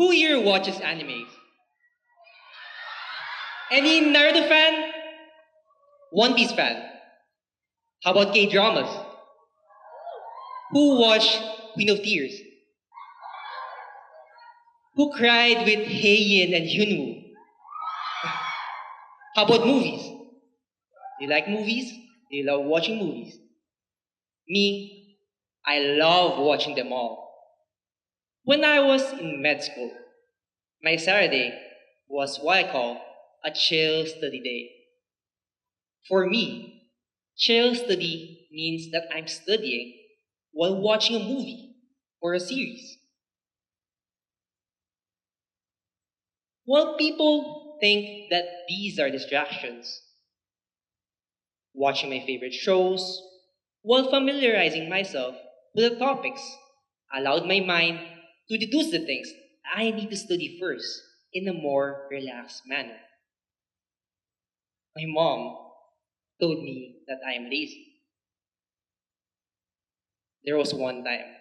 Who here watches animes? Any Naruto fan? One Piece fan? How about K-dramas? Who watched Queen of Tears? Who cried with Heian and Hyunwoo? How about movies? Do you like movies? Do you love watching movies? Me, I love watching them all. When I was in med school, my Saturday was what I call a chill study day. For me, chill study means that I'm studying while watching a movie or a series. While people think that these are distractions, watching my favorite shows while familiarizing myself with the topics allowed my mind to deduce the things I need to study first in a more relaxed manner. My mom told me that I am lazy. There was one time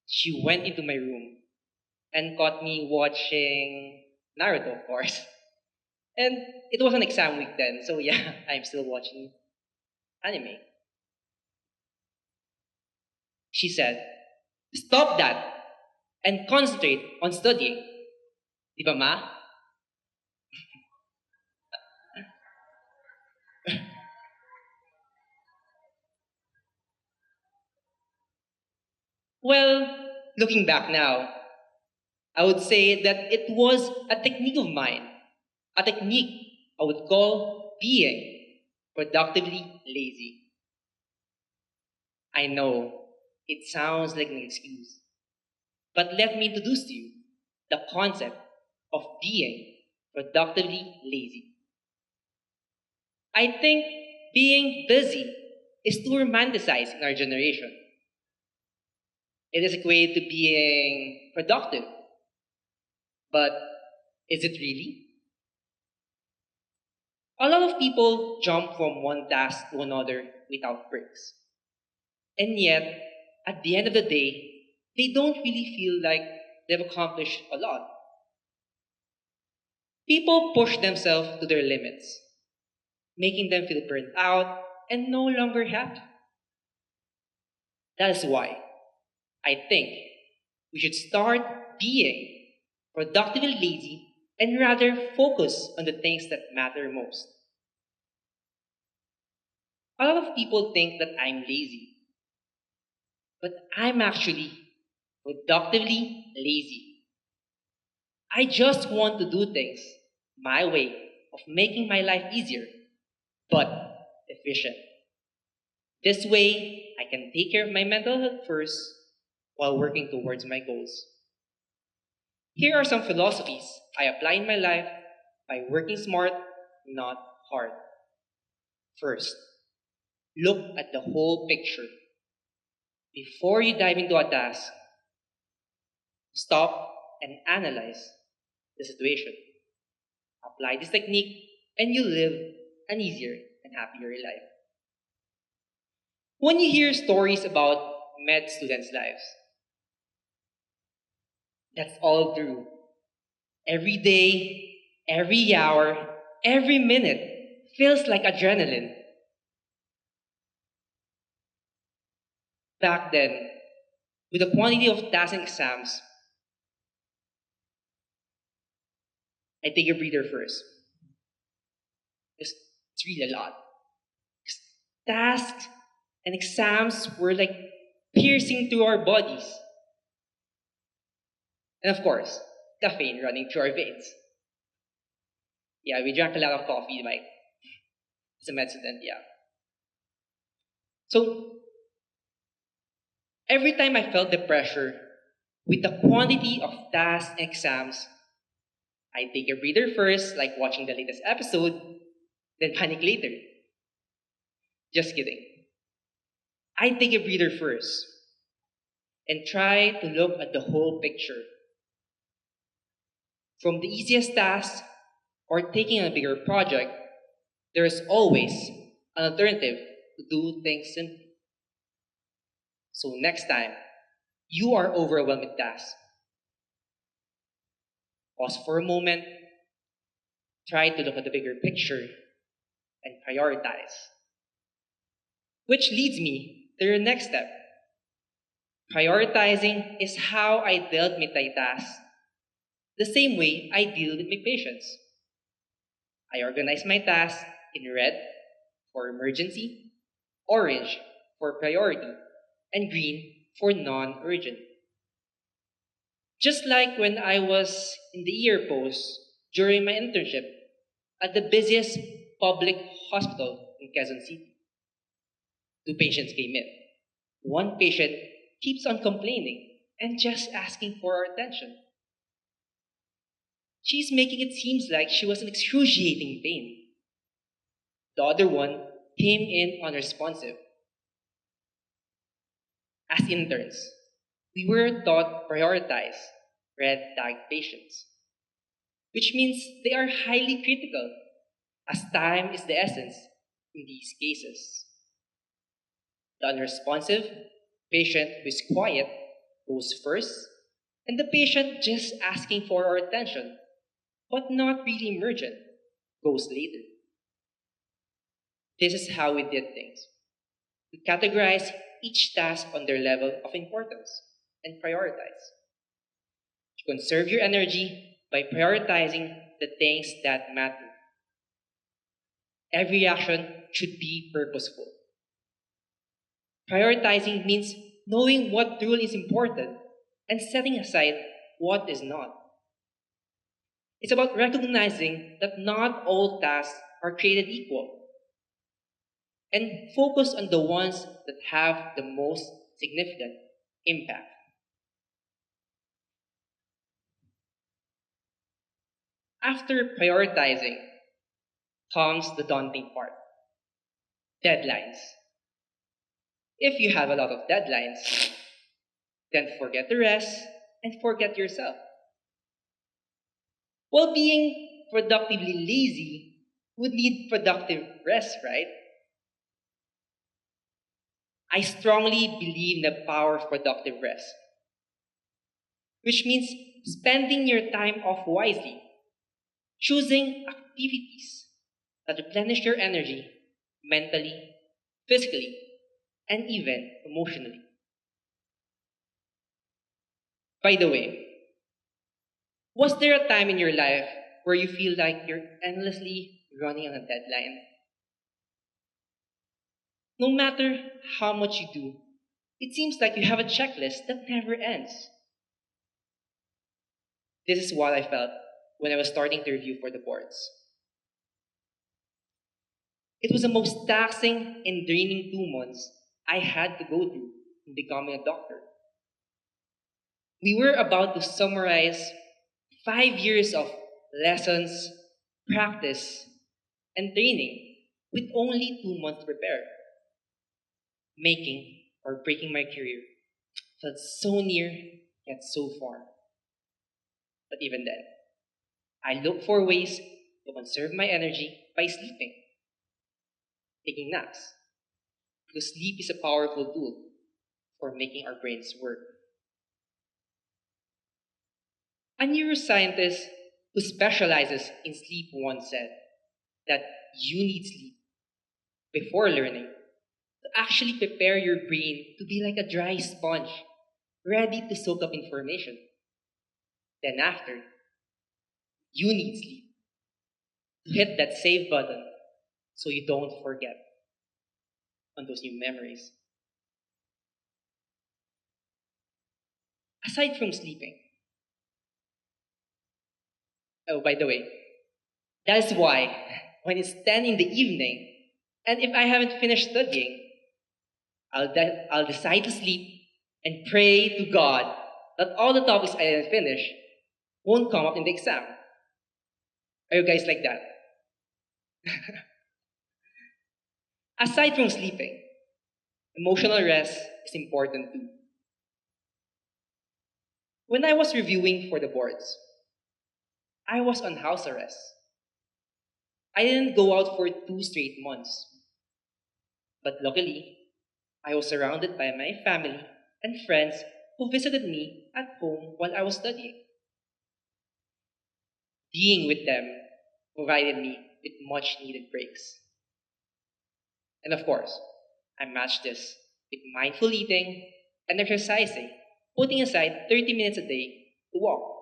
she went into my room and caught me watching Naruto, of course. And it was an exam week then, so yeah, I'm still watching anime. She said, "Stop that and concentrate on studying." Di ba, ma? Well, looking back now, I would say that it was a technique of mine, a technique I would call being productively lazy. I know it sounds like an excuse, but let me introduce to you the concept of being productively lazy. I think being busy is too romanticized in our generation. It is equated to being productive, but is it really? A lot of people jump from one task to another without breaks. And yet, at the end of the day, they don't really feel like they've accomplished a lot. People push themselves to their limits, making them feel burnt out and no longer happy. That is why I think we should start being productively lazy and rather focus on the things that matter most. A lot of people think that I'm lazy, but I'm actually productively lazy. I just want to do things my way of making my life easier, but efficient. This way, I can take care of my mental health first while working towards my goals. Here are some philosophies I apply in my life by working smart, not hard. First, look at the whole picture. Before you dive into a task, stop and analyze the situation. Apply this technique and you'll live an easier and happier life. When you hear stories about med students' lives, that's all true. Every day, every hour, every minute feels like adrenaline. Back then, with the quantity of tasks and exams, I take a breather first. It's really a lot. Tasks and exams were like piercing through our bodies. And of course, caffeine running through our veins. Yeah, we drank a lot of coffee, like, as a med student, yeah. So, every time I felt the pressure with the quantity of tasks and exams, I take a breather first, like watching the latest episode, then panic later. Just kidding. I take a breather first and try to look at the whole picture. From the easiest task or taking a bigger project, there is always an alternative to do things simply. So next time you are overwhelmed with tasks, Pause for a moment, try to look at the bigger picture, and prioritize. Which leads me to the next step. Prioritizing is how I dealt with my tasks the same way I deal with my patients. I organize my tasks in red for emergency, orange for priority, and green for non-urgent. Just like when I was in the ER post during my internship at the busiest public hospital in Quezon City. Two patients came in. One patient keeps on complaining and just asking for our attention. She's making it seem like she was in excruciating pain. The other one came in unresponsive. As interns, we were taught prioritize red tag patients, which means they are highly critical, as time is the essence in these cases. The unresponsive patient who is quiet goes first, and the patient just asking for our attention, but not really emergent, goes later. This is how we did things. We categorize each task on their level of importance and prioritize. You conserve your energy by prioritizing the things that matter. Every action should be purposeful. Prioritizing means knowing what truly is important and setting aside what is not. It's about recognizing that not all tasks are created equal and focus on the ones that have the most significant impact. After prioritizing comes the daunting part, deadlines. If you have a lot of deadlines, then forget the rest and forget yourself. While being productively lazy would need productive rest, right? I strongly believe in the power of productive rest, which means spending your time off wisely, choosing activities that replenish your energy mentally, physically, and even emotionally. By the way, was there a time in your life where you feel like you're endlessly running on a deadline? No matter how much you do, it seems like you have a checklist that never ends. This is what I felt when I was starting to review for the boards. It was the most taxing and draining 2 months I had to go through in becoming a doctor. We were about to summarize 5 years of lessons, practice, and training with only 2 months to prepare. Making or breaking my career felt so near yet so far. But even then, I looked for ways to conserve my energy by sleeping, taking naps, because sleep is a powerful tool for making our brains work. A neuroscientist who specializes in sleep once said that you need sleep before learning to actually prepare your brain to be like a dry sponge, ready to soak up information. Then after, you need sleep to hit that save button so you don't forget on those new memories. Aside from sleeping, oh, by the way, that's why when it's 10 in the evening, and if I haven't finished studying, I'll decide to sleep and pray to God that all the topics I didn't finish won't come up in the exam. Are you guys like that? Aside from sleeping, emotional rest is important too. When I was reviewing for the boards, I was on house arrest. I didn't go out for 2 straight months. But luckily, I was surrounded by my family and friends who visited me at home while I was studying. Being with them provided me with much needed breaks. And of course, I matched this with mindful eating and exercising, putting aside 30 minutes a day to walk.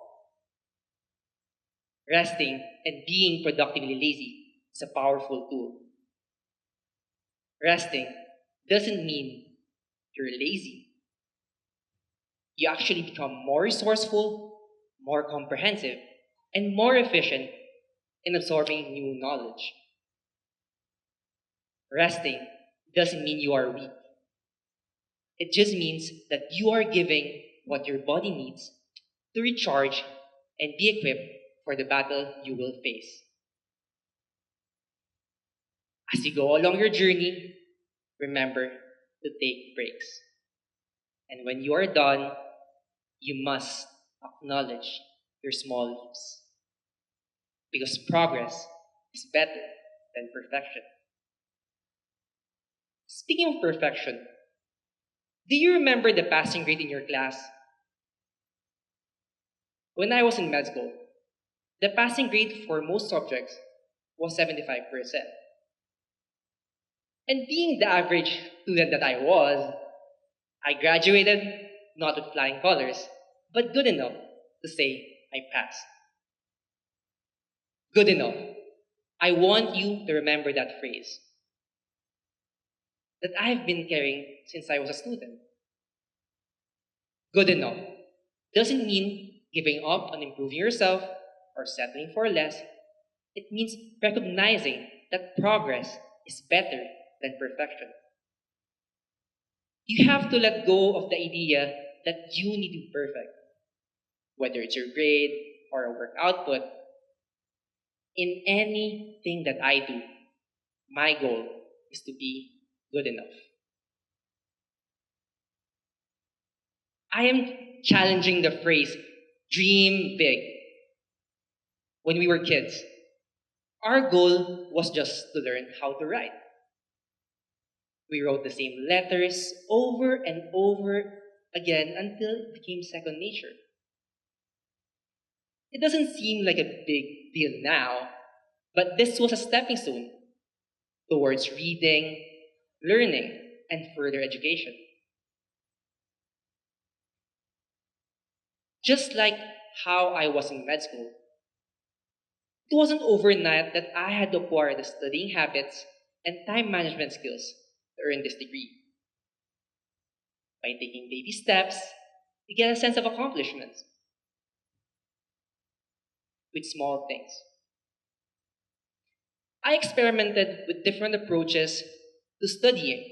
Resting and being productively lazy is a powerful tool. Resting doesn't mean you're lazy. You actually become more resourceful, more comprehensive, and more efficient in absorbing new knowledge. Resting doesn't mean you are weak. It just means that you are giving what your body needs to recharge and be equipped for the battle you will face. As you go along your journey, remember to take breaks. And when you are done, you must acknowledge your small leaps. Because progress is better than perfection. Speaking of perfection, do you remember the passing grade in your class? When I was in med school, the passing grade for most subjects was 75%. And being the average student that I was, I graduated not with flying colors, but good enough to say I passed. Good enough. I want you to remember that phrase that I've been carrying since I was a student. Good enough doesn't mean giving up on improving yourself or settling for less. It means recognizing that progress is better than perfection. You have to let go of the idea that you need to be perfect, whether it's your grade or a work output. In anything that I do, my goal is to be good enough. I am challenging the phrase dream big. When we were kids, our goal was just to learn how to write. We wrote the same letters over and over again until it became second nature. It doesn't seem like a big deal now, but this was a stepping stone towards reading, learning, and further education. Just like how I was in med school, it wasn't overnight that I had to acquire the studying habits and time management skills to earn this degree. By taking baby steps, you get a sense of accomplishment with small things. I experimented with different approaches to studying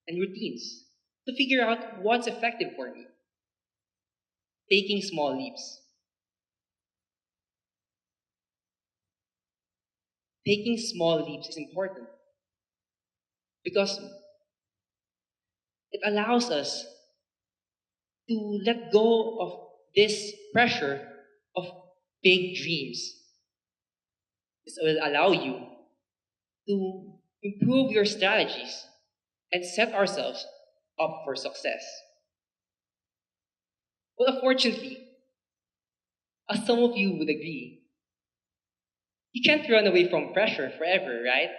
and routines to figure out what's effective for me. Taking small leaps. Taking small leaps is important because it allows us to let go of this pressure of big dreams. This will allow you to improve your strategies and set ourselves up for success. Well, unfortunately, as some of you would agree, you can't run away from pressure forever, right?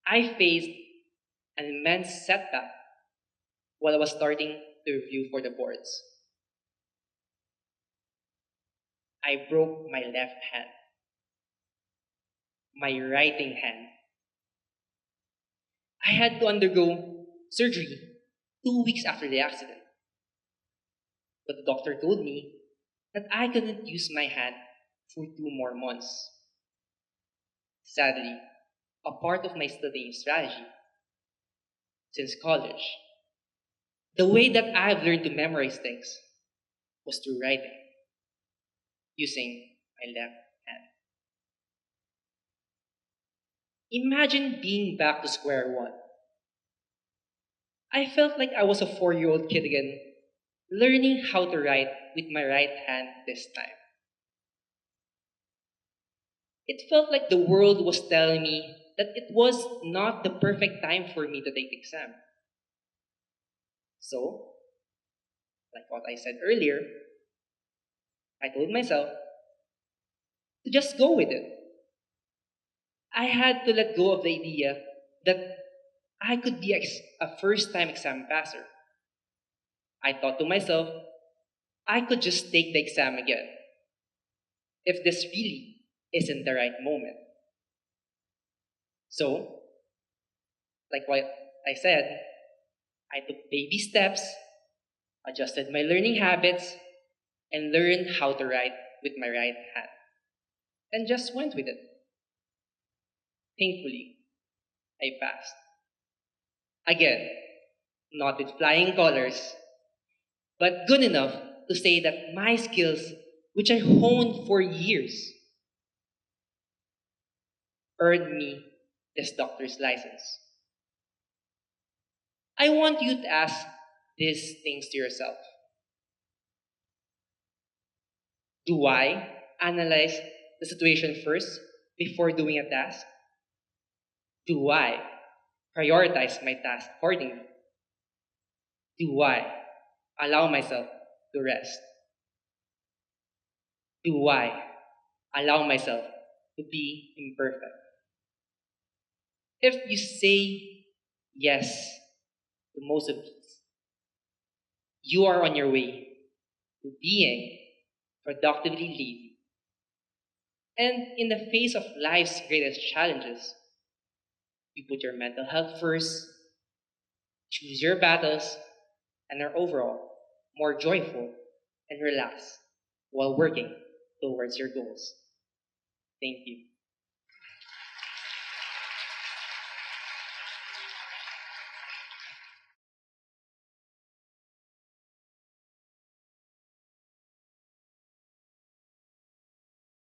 I faced an immense setback while I was starting to review for the boards. I broke my left hand, my writing hand. I had to undergo surgery 2 weeks after the accident. But the doctor told me that I couldn't use my hand for 2 more months. Sadly, a part of my studying strategy since college, the way that I've learned to memorize things was through writing, using my left hand. Imagine being back to square one. I felt like I was a 4-year-old kid again, learning how to write with my right hand this time. It felt like the world was telling me that it was not the perfect time for me to take the exam. So, like what I said earlier, I told myself to just go with it. I had to let go of the idea that I could be a first time exam passer. I thought to myself, I could just take the exam again if this really isn't the right moment. So, like what I said, I took baby steps, adjusted my learning habits, and learned how to write with my right hand, and just went with it. Thankfully, I passed. Again, not with flying colors, but good enough to say that my skills, which I honed for years, earned me this doctor's license. I want you to ask these things to yourself. Do I analyze the situation first before doing a task? Do I prioritize my task accordingly? Do I allow myself to rest? Do I allow myself to be imperfect? If you say yes to most of these, you are on your way to being productively lazy. And in the face of life's greatest challenges, you put your mental health first, choose your battles, and are overall more joyful and relaxed while working towards your goals. Thank you.